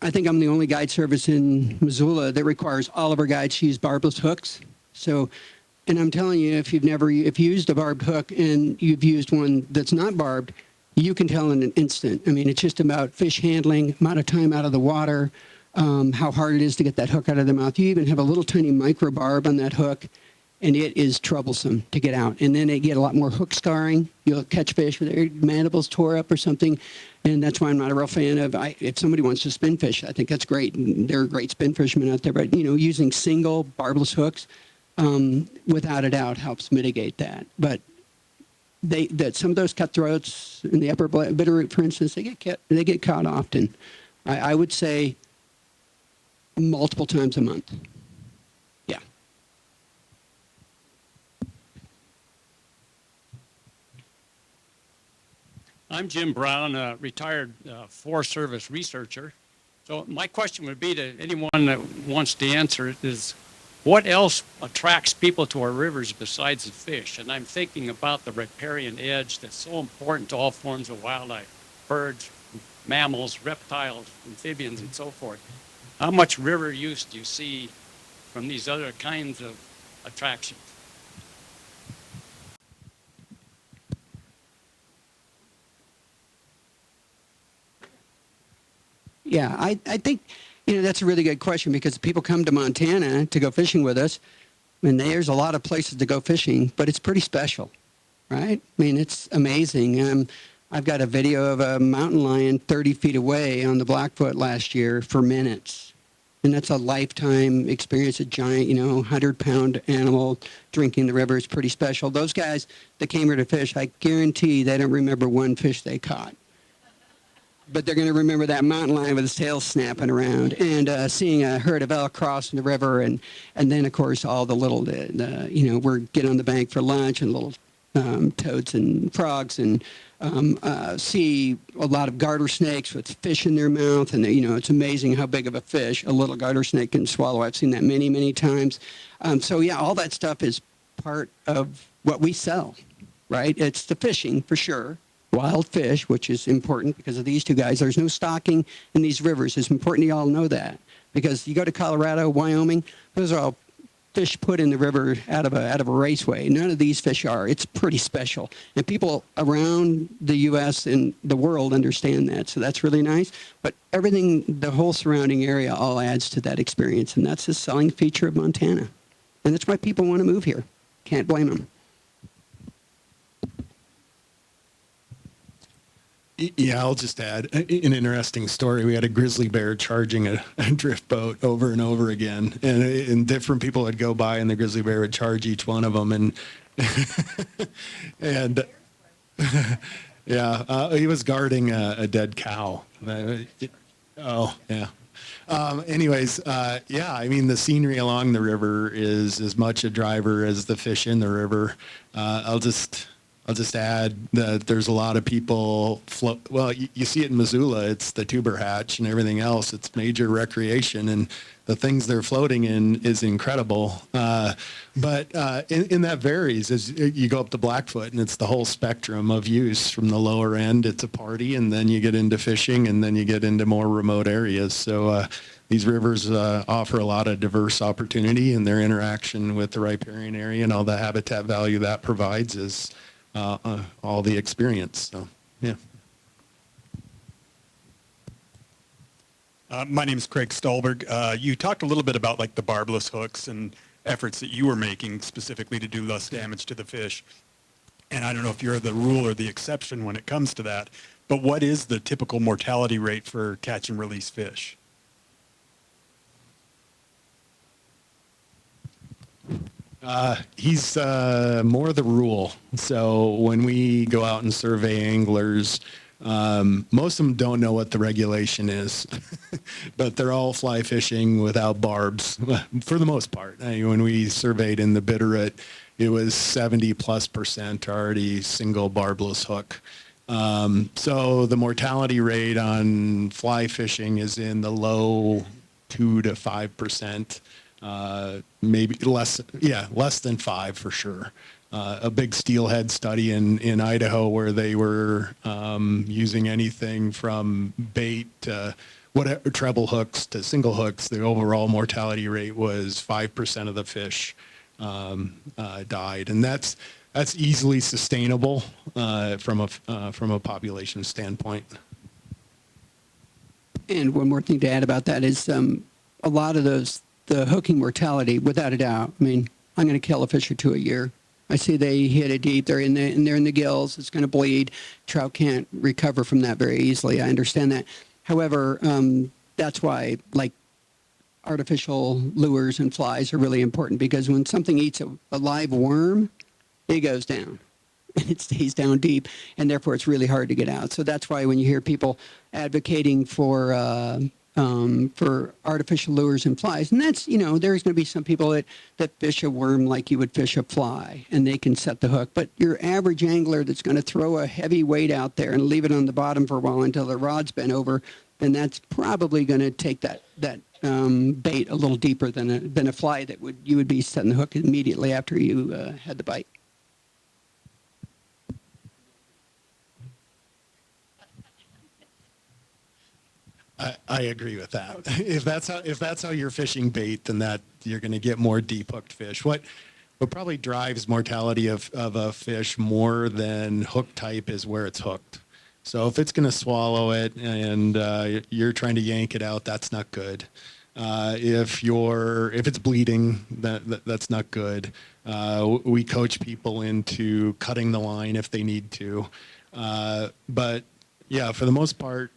I think I'm the only guide service in Missoula that requires all of our guides to use barbless hooks. So, and I'm telling you, if you've used a barbed hook and you've used one that's not barbed, you can tell in an instant. I mean, it's just about fish handling, amount of time out of the water, how hard it is to get that hook out of the mouth. You even have a little tiny micro barb on that hook, and it is troublesome to get out. And then they get a lot more hook scarring. You'll catch fish with their mandibles tore up or something, and that's why I'm not a real fan of. If somebody wants to spin fish, I think that's great. And there are great spin fishermen out there, but using single barbless hooks, without a doubt, helps mitigate that. But some of those cutthroats in the upper Bitterroot, for instance, they get caught often. I would say multiple times a month. Yeah. I'm Jim Brown, a retired Forest Service researcher. So my question would be to anyone that wants to answer it is, what else attracts people to our rivers besides the fish? And I'm thinking about the riparian edge that's so important to all forms of wildlife, birds, mammals, reptiles, amphibians, and so forth. How much river use do you see from these other kinds of attractions? Yeah, I think, that's a really good question because people come to Montana to go fishing with us, and there's a lot of places to go fishing, but it's pretty special, right? I mean, it's amazing. I've got a video of a mountain lion 30 feet away on the Blackfoot last year for minutes. And that's a lifetime experience, a giant, 100-pound animal drinking the river is pretty special. Those guys that came here to fish, I guarantee they don't remember one fish they caught. But they're going to remember that mountain lion with his tail snapping around and seeing a herd of elk crossing the river. And then, of course, all the little, we're getting on the bank for lunch and little toads and frogs and see a lot of garter snakes with fish in their mouth. And, it's amazing how big of a fish a little garter snake can swallow. I've seen that many, many times. So, yeah, all that stuff is part of what we sell, right? It's the fishing for sure. Wild fish, which is important because of these two guys. There's no stocking in these rivers. It's important you all know that because you go to Colorado, Wyoming, those are all fish put in the river out of a raceway. None of these fish are. It's pretty special. And people around the U.S. and the world understand that. So that's really nice. But everything, the whole surrounding area all adds to that experience. And that's the selling feature of Montana. And that's why people want to move here. Can't blame them. Yeah, I'll just add an interesting story. We had a grizzly bear charging a drift boat over and over again, and different people would go by, and the grizzly bear would charge each one of them. And And yeah, he was guarding a dead cow. Oh, yeah. Anyways, yeah, I mean, the scenery along the river is as much a driver as the fish in the river. I'll just add that there's a lot of people well, you see it in Missoula, it's the tuber hatch and everything else. It's major recreation, and the things they're floating in is incredible. But that varies as you go up to Blackfoot, and it's the whole spectrum of use. From the lower end, it's a party, and then you get into fishing, and then you get into more remote areas. So these rivers offer a lot of diverse opportunity, and their interaction with the riparian area and all the habitat value that provides is all the experience. So, yeah. My name is Craig Stolberg. You talked a little bit about like the barbless hooks and efforts that you were making specifically to do less damage to the fish. And I don't know if you're the rule or the exception when it comes to that, but what is the typical mortality rate for catch and release fish? He's more the rule. So when we go out and survey anglers, most of them don't know what the regulation is, but they're all fly fishing without barbs for the most part. I mean, when we surveyed in the Bitterroot, it was 70+% already single barbless hook. So the mortality rate on fly fishing is in the low 2 to 5%. Maybe less than 5 for sure. A big steelhead study in Idaho where they were using anything from bait to whatever, treble hooks to single hooks. The overall mortality rate was 5% of the fish died, and that's easily sustainable from a population standpoint. And one more thing to add about that is a lot of the hooking mortality, without a doubt. I mean, I'm going to kill a fish or two a year. I see they hit it deep. They're in the gills. It's going to bleed. Trout can't recover from that very easily. I understand that. However, that's why like artificial lures and flies are really important, because when something eats a live worm, it goes down. It stays down deep, and therefore it's really hard to get out. So that's why when you hear people advocating for artificial lures and flies, and that's, there's going to be some people that fish a worm like you would fish a fly, and they can set the hook. But your average angler that's going to throw a heavy weight out there and leave it on the bottom for a while until the rod's bent over, then that's probably going to take that bait a little deeper than a fly that you would be setting the hook immediately after you had the bite. I agree with that. If that's how you're fishing bait, then that you're going to get more deep hooked fish. What probably drives mortality of a fish more than hook type is where it's hooked. So if it's going to swallow it and you're trying to yank it out, that's not good. If it's bleeding, that's not good. We coach people into cutting the line if they need to. But yeah, for the most part,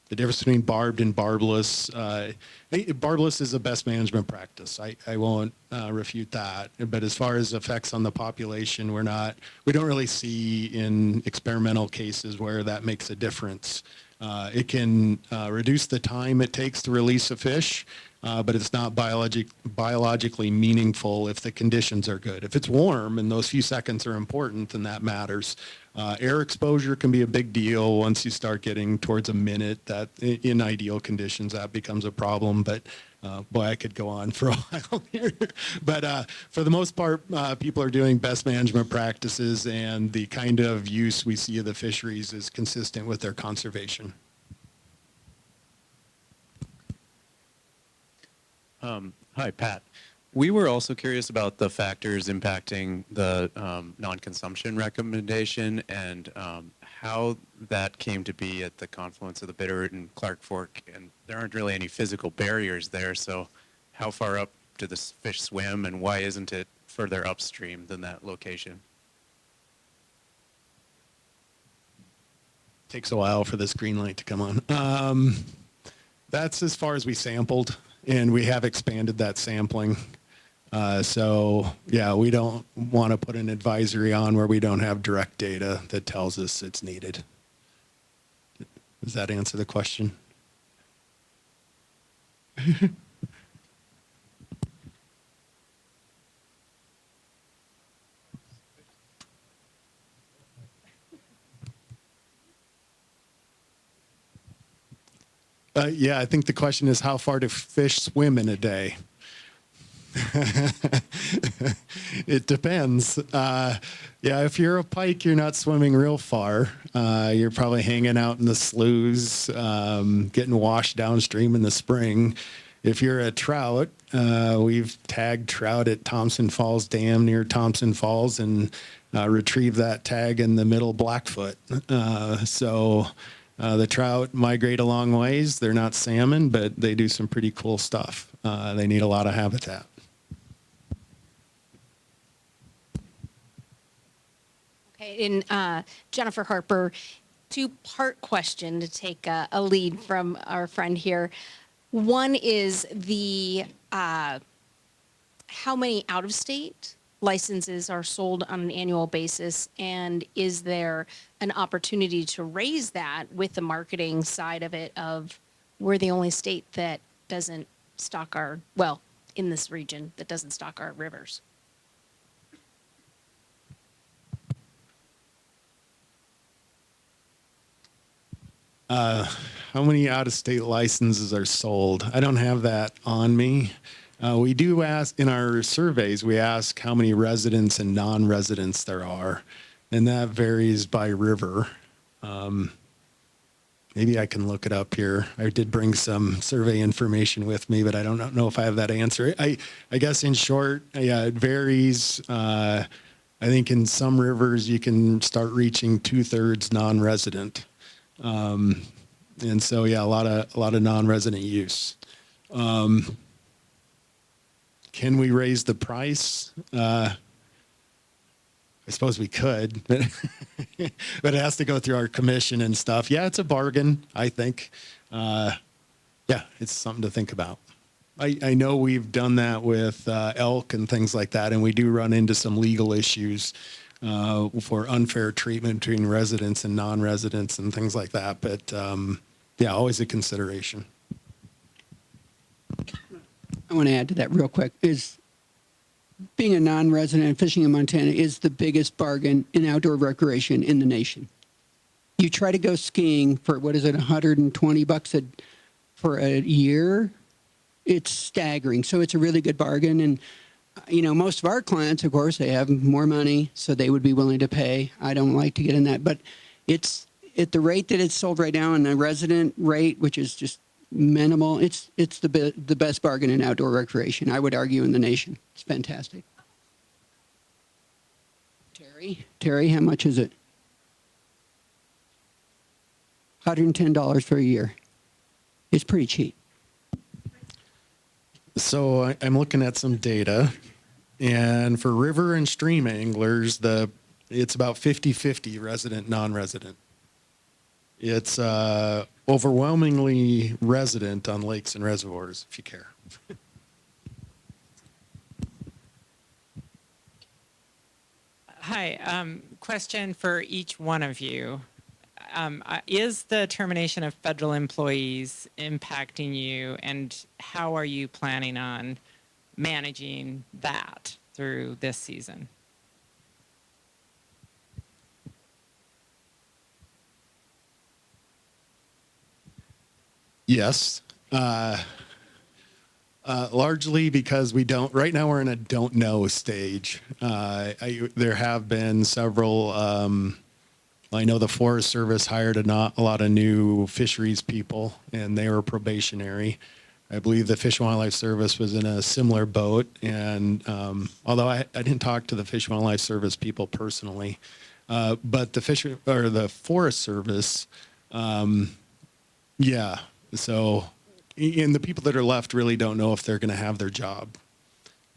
the difference between barbed and barbless, barbless is a best management practice. I won't refute that. But as far as effects on the population, we don't really see in experimental cases where that makes a difference. It can reduce the time it takes to release a fish, but it's not biologically meaningful if the conditions are good. If it's warm and those few seconds are important, then that matters. Air exposure can be a big deal. Once you start getting towards a minute, that in ideal conditions, that becomes a problem. But boy, I could go on for a while here. But for the most part, people are doing best management practices, and the kind of use we see of the fisheries is consistent with their conservation. Hi, Pat. We were also curious about the factors impacting the non-consumption recommendation and how that came to be at the confluence of the Bitterroot and Clark Fork. And there aren't really any physical barriers there, so how far up do the fish swim, and why isn't it further upstream than that location? Takes a while for this green light to come on. That's as far as we sampled, and we have expanded that sampling. So yeah, we don't want to put an advisory on where we don't have direct data that tells us it's needed. Does that answer the question? Yeah, I think the question is how far do fish swim in a day? It depends. Yeah, if you're a pike, you're not swimming real far. You're probably hanging out in the sloughs, getting washed downstream in the spring. If you're a trout, we've tagged trout at Thompson Falls Dam near Thompson Falls and retrieved that tag in the middle Blackfoot. The trout migrate a long ways. They're not salmon, but they do some pretty cool stuff. They need a lot of habitat. Okay, and Jennifer Harper, two-part question to take a lead from our friend here. One is the how many out-of-state licenses are sold on an annual basis, and is there an opportunity to raise that with the marketing side of it of we're the only state that doesn't stock our, well, in this region, that doesn't stock our rivers? How many out-of-state licenses are sold? I don't have that on me. We do ask in our surveys, we ask how many residents and non-residents there are, and that varies by river. Maybe I can look it up here. I did bring some survey information with me, but I don't know if I have that answer. I guess in short, yeah, it varies. I think in some rivers you can start reaching 2/3 non-resident. And so, yeah, a lot of non-resident use. Can we raise the price? I suppose we could, but but it has to go through our commission and stuff. Yeah, it's a bargain, I think. Yeah, it's something to think about. I know we've done that with elk and things like that, and we do run into some legal issues for unfair treatment between residents and non-residents and things like that. But yeah, always a consideration. I want to add to that real quick. Is being a non-resident and fishing in Montana is the biggest bargain in outdoor recreation in the nation. You try to go skiing for, what is it, $120 for a year? It's staggering. So it's a really good bargain. And, you know, most of our clients, of course, they have more money, so they would be willing to pay. I don't like to get in that. But it's at the rate that it's sold right now and the resident rate, which is just minimal, it's the best bargain in outdoor recreation, I would argue, in the nation. It's fantastic. Terry, how much is it? $110 for a year. It's pretty cheap. So I'm looking at some data, and for river and stream anglers, it's about 50-50 resident, non-resident. It's overwhelmingly resident on lakes and reservoirs, if you care. Hi, question for each one of you. Is the termination of federal employees impacting you, and how are you planning on managing that through this season? Yes. Largely because we don't, right now we're in a don't know stage. There have been several, I know the Forest Service hired a lot of new fisheries people, and they were probationary. I believe the Fish and Wildlife Service was in a similar boat, and although I didn't talk to the Fish and Wildlife Service people personally, but the Forest Service, yeah. So, and the people that are left really don't know if they're going to have their job,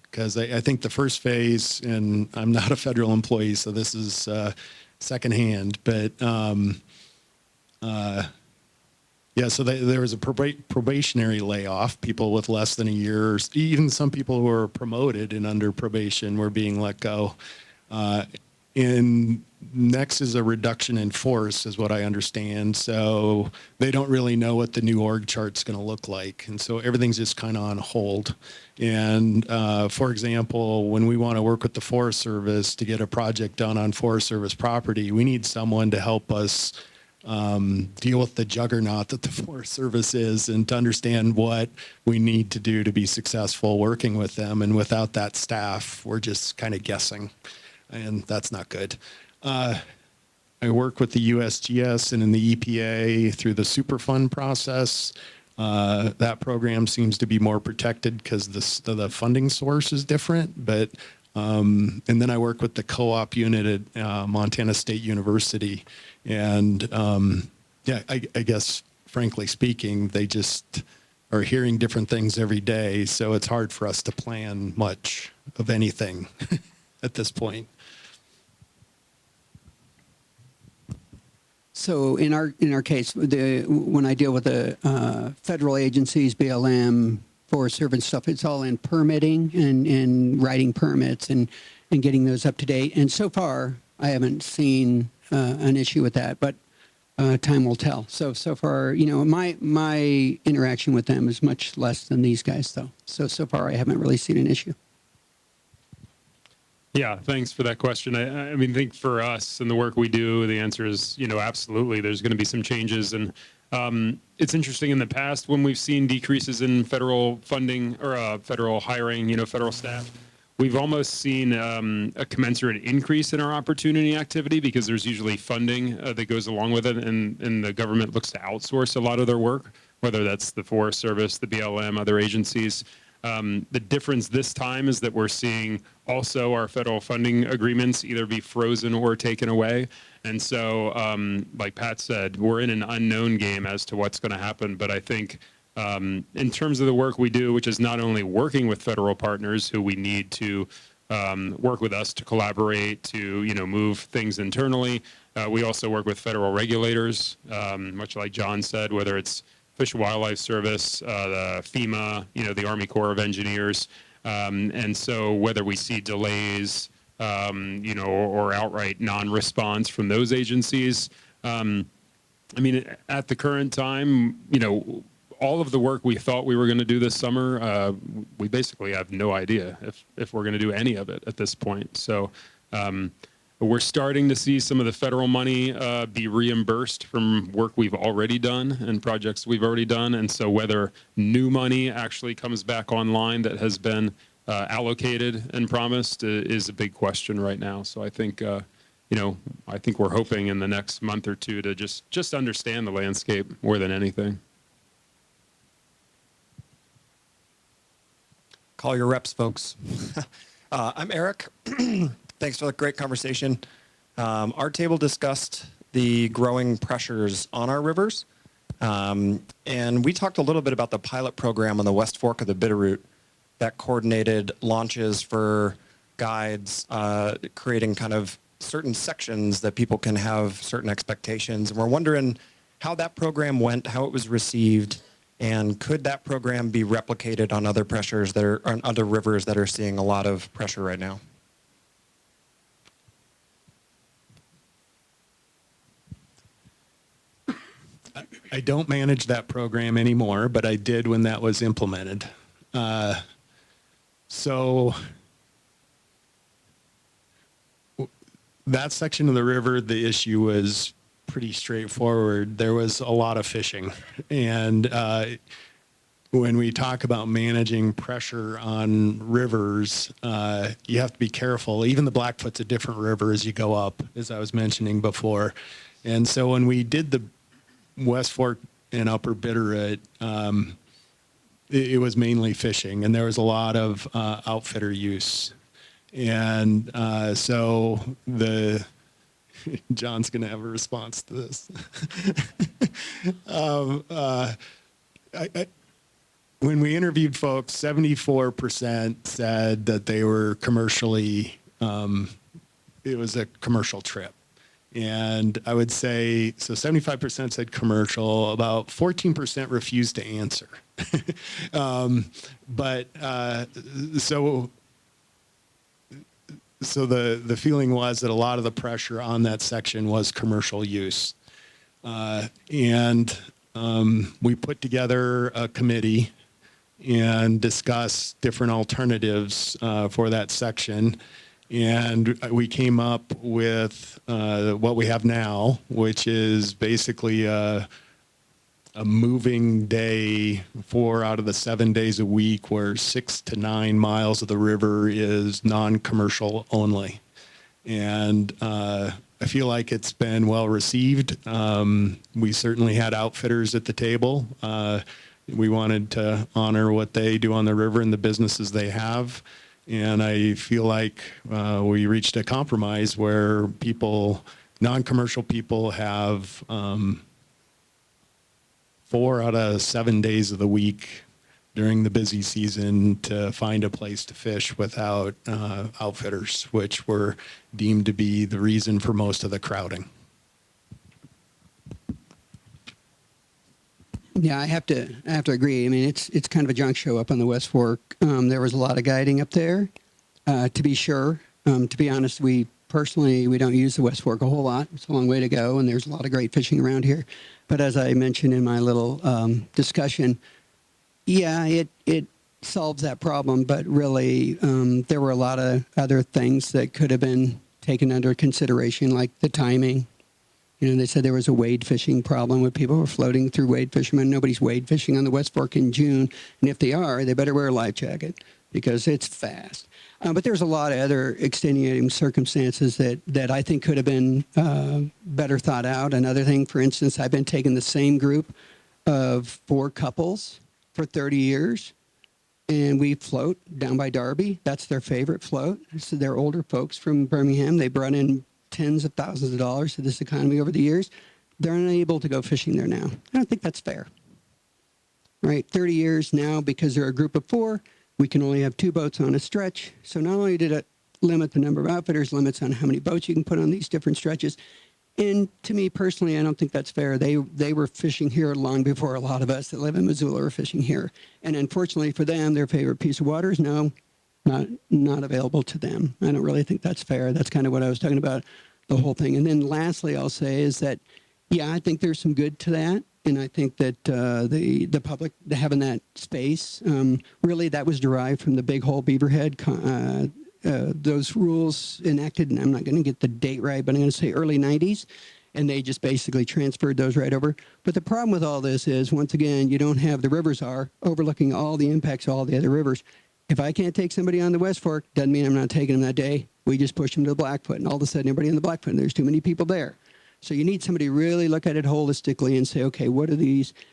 because I think the first phase, and I'm not a federal employee, so this is secondhand, but Yeah, so there was a probationary layoff. People with less than a year, or even some people who were promoted and under probation were being let go. And next is a reduction in force, is what I understand. So they don't really know what the new org chart's going to look like. And so everything's just kind of on hold. And for example, when we want to work with the Forest Service to get a project done on Forest Service property, we need someone to help us deal with the juggernaut that the Forest Service is and to understand what we need to do to be successful working with them. And without that staff, we're just kind of guessing. And that's not good. I work with the USGS and in the EPA through the Superfund process. That program seems to be more protected because the funding source is different. But and then I work with the co-op unit at Montana State University. And yeah, I guess, frankly speaking, they just are hearing different things every day. So it's hard for us to plan much of anything at this point. So in our case, when I deal with the federal agencies, BLM, Forest Service stuff, it's all in permitting and writing permits and getting those up to date. And so far, I haven't seen an issue with that, but time will tell. So far, you know, my interaction with them is much less than these guys, though. So far, I haven't really seen an issue. Yeah, thanks for that question. I mean, I think for us and the work we do, the answer is, you know, absolutely. There's going to be some changes. And it's interesting in the past when we've seen decreases in federal funding or federal hiring, you know, federal staff, we've almost seen a commensurate increase in our opportunity activity because there's usually funding that goes along with it. And the government looks to outsource a lot of their work, whether that's the Forest Service, the BLM, other agencies. The difference this time is that we're seeing also our federal funding agreements either be frozen or taken away. And so, like Pat said, we're in an unknown game as to what's going to happen. But I think in terms of the work we do, which is not only working with federal partners who we need to work with us to collaborate, to, you know, move things internally, we also work with federal regulators, much like John said, whether it's Fish and Wildlife Service, the FEMA, you know, the Army Corps of Engineers. And so whether we see delays, you know, or outright non-response from those agencies, I mean, at the current time, you know, all of the work we thought we were going to do this summer, we basically have no idea if we're going to do any of it at this point. So we're starting to see some of the federal money be reimbursed from work we've already done and projects we've already done. And so whether new money actually comes back online that has been allocated and promised is a big question right now. So I think, you know, I think we're hoping in the next month or two to just understand the landscape more than anything. Call your reps, folks. I'm Eric. Thanks for the great conversation. Our table discussed the growing pressures on our rivers. And we talked a little bit about the pilot program on the West Fork of the Bitterroot that coordinated launches for guides, creating kind of certain sections that people can have certain expectations. And we're wondering how that program went, how it was received, and could that program be replicated on other pressures that are on other rivers that are seeing a lot of pressure right now? I don't manage that program anymore, but I did when that was implemented. So that section of the river, the issue was pretty straightforward. There was a lot of fishing. And when we talk about managing pressure on rivers, you have to be careful. Even the Blackfoot's a different river as you go up, as I was mentioning before. And so when we did the West Fork and Upper Bitterroot, it was mainly fishing, and there was a lot of outfitter use. And so John's going to have a response to this. When we interviewed folks, 74% said that they were commercially, it was a commercial trip. And I would say, so 75% said commercial, about 14% refused to answer. But so the feeling was that a lot of the pressure on that section was commercial use. And we put together a committee and discussed different alternatives for that section. And we came up with what we have now, which is basically a moving day 4 out of the 7 days a week, where 6 to 9 miles of the river is non-commercial only. And I feel like it's been well received. We certainly had outfitters at the table. We wanted to honor what they do on the river and the businesses they have. And I feel like we reached a compromise where people, non-commercial people, have 4 out of 7 days of the week during the busy season to find a place to fish without outfitters, which were deemed to be the reason for most of the crowding. Yeah, I have to agree. I mean, it's kind of a junk show up on the West Fork. There was a lot of guiding up there, to be sure. To be honest, we don't use the West Fork a whole lot. It's a long way to go, and there's a lot of great fishing around here. But as I mentioned in my little discussion, yeah, it solves that problem. But really, there were a lot of other things that could have been taken under consideration, like the timing. You know, they said there was a wade fishing problem where people were floating through wade fishermen. Nobody's wade fishing on the West Fork in June. And if they are, they better wear a life jacket because it's fast. But there's a lot of other extenuating circumstances that I think could have been better thought out. Another thing, for instance, I've been taking the same group of 4 couples for 30 years, and we float down by Darby. That's their favorite float. So they're older folks from Birmingham. They brought in tens of thousands of dollars to this economy over the years. They're unable to go fishing there now. I don't think that's fair. Right? 30 years now, because they're a group of 4, we can only have 2 boats on a stretch. So not only did it limit the number of outfitters, limits on how many boats you can put on these different stretches. And to me personally, I don't think that's fair. They were fishing here long before a lot of us that live in Missoula were fishing here. And unfortunately for them, their favorite piece of water is now not available to them. I don't really think that's fair. That's kind of what I was talking about, the whole thing. And then lastly, I'll say is that, yeah, I think there's some good to that. And I think that the public having that space, really that was derived from the Big Hole Beaverhead, those rules enacted, and I'm not going to get the date right, but I'm going to say early 90s. And they just basically transferred those right over. But the problem with all this is, once again, you don't have the rivers are overlooking all the impacts of all the other rivers. If I can't take somebody on the West Fork, doesn't mean I'm not taking them that day. We just push them to the Blackfoot, and all of a sudden, everybody in the Blackfoot, and there's too many people there. So you need somebody to really look at it holistically and say, okay,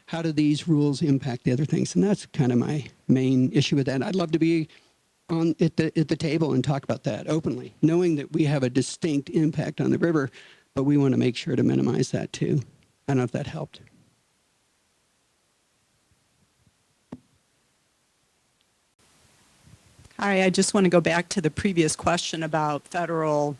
how do these rules impact the other things? And that's kind of my main issue with that. I'd love to be at the table and talk about that openly, knowing that we have a distinct impact on the river, but we want to make sure to minimize that too. I don't know if that helped. Hi, I just want to go back to the previous question about federal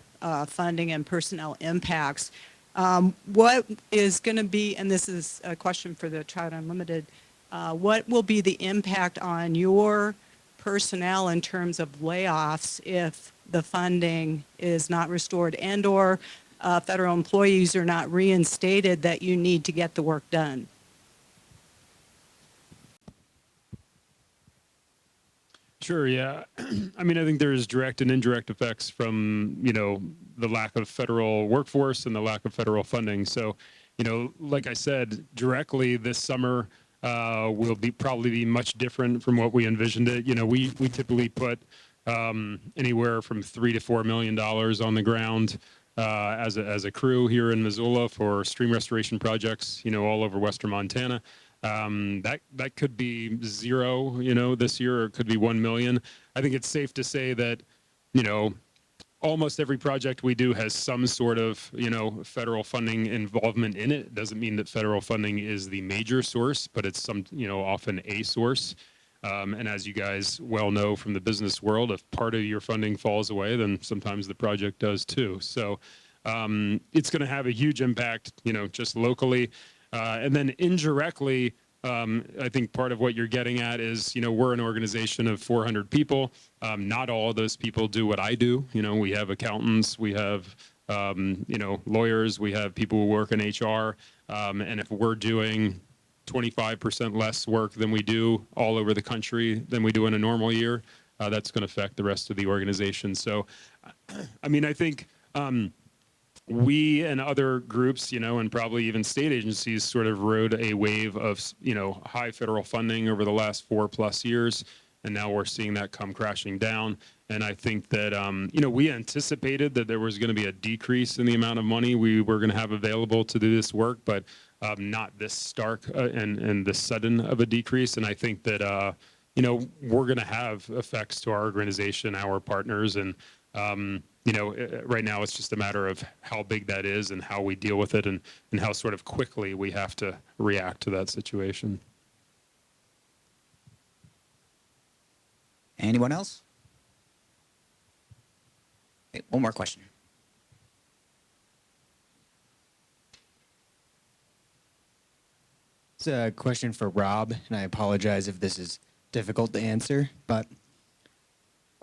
funding and personnel impacts. What is going to be, and this is a question for the Trout Unlimited, what will be the impact on your personnel in terms of layoffs if the funding is not restored and or federal employees are not reinstated that you need to get the work done? Sure, yeah. I mean, I think there's direct and indirect effects from, the lack of federal workforce and the lack of federal funding. So, like I said, directly this summer will probably be much different from what we envisioned it. We typically put anywhere from $3 to $4 million on the ground as a crew here in Missoula for stream restoration projects, all over western Montana. That could be 0, this year, or it could be 1 million. I think it's safe to say that, almost every project we do has some sort of, federal funding involvement in it. It doesn't mean that federal funding is the major source, but it's often a source. And as you guys well know from the business world, if part of your funding falls away, then sometimes the project does too. So it's going to have a huge impact, just locally. And then indirectly, I think part of what you're getting at is, we're an organization of 400 people. Not all of those people do what I do. We have accountants, we have, lawyers, we have people who work in HR. And if we're doing 25% less work than we do all over the country than we do in a normal year, that's going to affect the rest of the organization. So, I think we and other groups, and probably even state agencies sort of rode a wave of, high federal funding over the last 4+ years. And now we're seeing that come crashing down. And I think that, we anticipated that there was going to be a decrease in the amount of money we were going to have available to do this work, but not this stark and this sudden of a decrease. And I think that, we're going to have effects to our organization, our partners. And, right now it's just a matter of how big that is and how we deal with it and how sort of quickly we have to react to that situation. Anyone else? Okay, one more question. It's a question for Rob, and I apologize if this is difficult to answer, but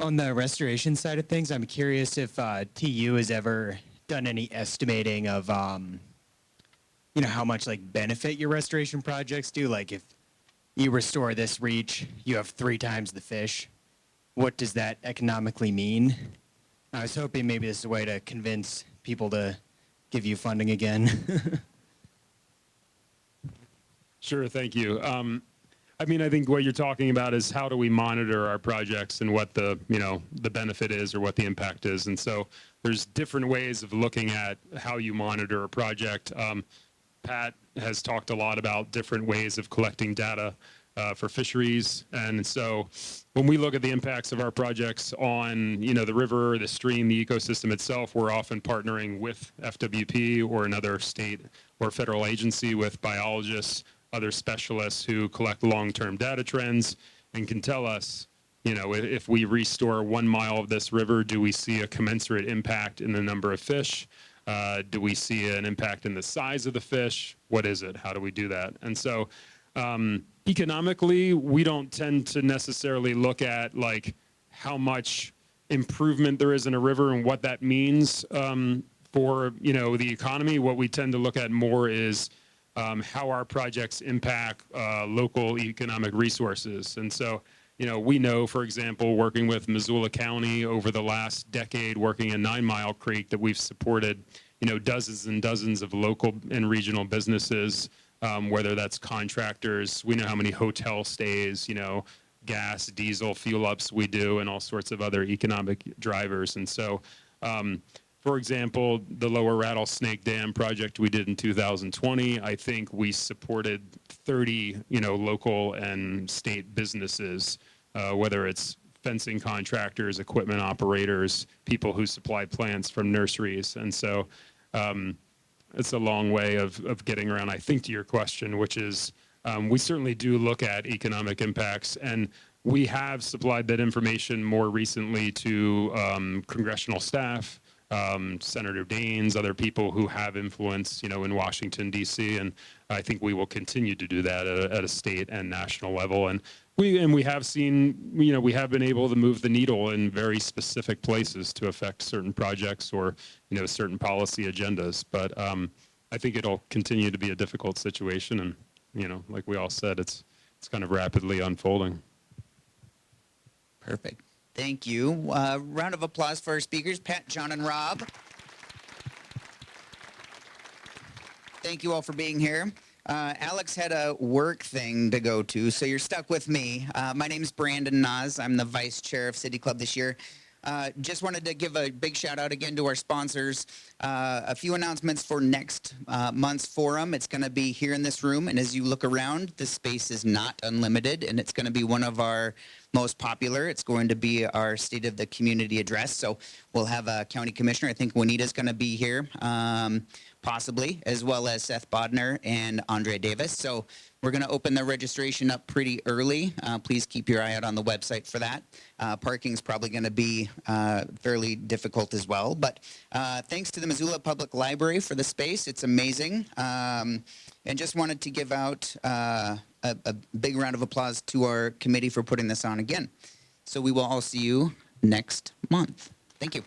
on the restoration side of things, I'm curious if TU has ever done any estimating of, how much benefit your restoration projects do. Like if you restore this reach, you have 3 times the fish. What does that economically mean? I was hoping maybe this is a way to convince people to give you funding again. Sure, thank you. I think what you're talking about is how do we monitor our projects and what the benefit is or what the impact is. And so there's different ways of looking at how you monitor a project. Pat has talked a lot about different ways of collecting data for fisheries. And so when we look at the impacts of our projects on, the river, the stream, the ecosystem itself, we're often partnering with FWP or another state or federal agency with biologists, other specialists who collect long-term data trends and can tell us, if we restore 1 mile of this river, do we see a commensurate impact in the number of fish? Do we see an impact in the size of the fish? What is it? How do we do that? And so economically, we don't tend to necessarily look at how much improvement there is in a river and what that means for, the economy. What we tend to look at more is how our projects impact local economic resources. And so, we know, for example, working with Missoula County over the last decade, working in 9 Mile Creek, that we've supported, dozens and dozens of local and regional businesses, whether that's contractors. We know how many hotel stays, gas, diesel, fuel ups we do, and all sorts of other economic drivers. And so, for example, the Lower Rattlesnake Dam project we did in 2020, I think we supported 30, local and state businesses, whether it's fencing contractors, equipment operators, people who supply plants from nurseries. And so it's a long way of getting around, I think, to your question, which is we certainly do look at economic impacts, and we have supplied that information more recently to congressional staff, Senator Daines, other people who have influence, in Washington, D.C., and I think we will continue to do that at a state and national level. And we have seen, we have been able to move the needle in very specific places to affect certain projects or, certain policy agendas. But I think it'll continue to be a difficult situation, and, like we all said, it's kind of rapidly unfolding. Perfect. Thank you. Round of applause for our speakers, Pat, John, and Rob. Thank you all for being here. Alex had a work thing to go to, so you're stuck with me. My name is Brandon Nas. I'm the vice chair of City Club this year. Just wanted to give a big shout out again to our sponsors. A few announcements for next month's forum. It's going to be here in this room, and as you look around, the space is not unlimited, and it's going to be one of our most popular. It's going to be our State of the Community address. So we'll have a county commissioner. I think Juanita's going to be here, possibly, as well as Seth Bodner and Andre Davis. So we're going to open the registration up pretty early. Please keep your eye out on the website for that. Parking's probably going to be fairly difficult as well. But thanks to the Missoula Public Library for the space. It's amazing. And just wanted to give out a big round of applause to our committee for putting this on again. So we will all see you next month. Thank you.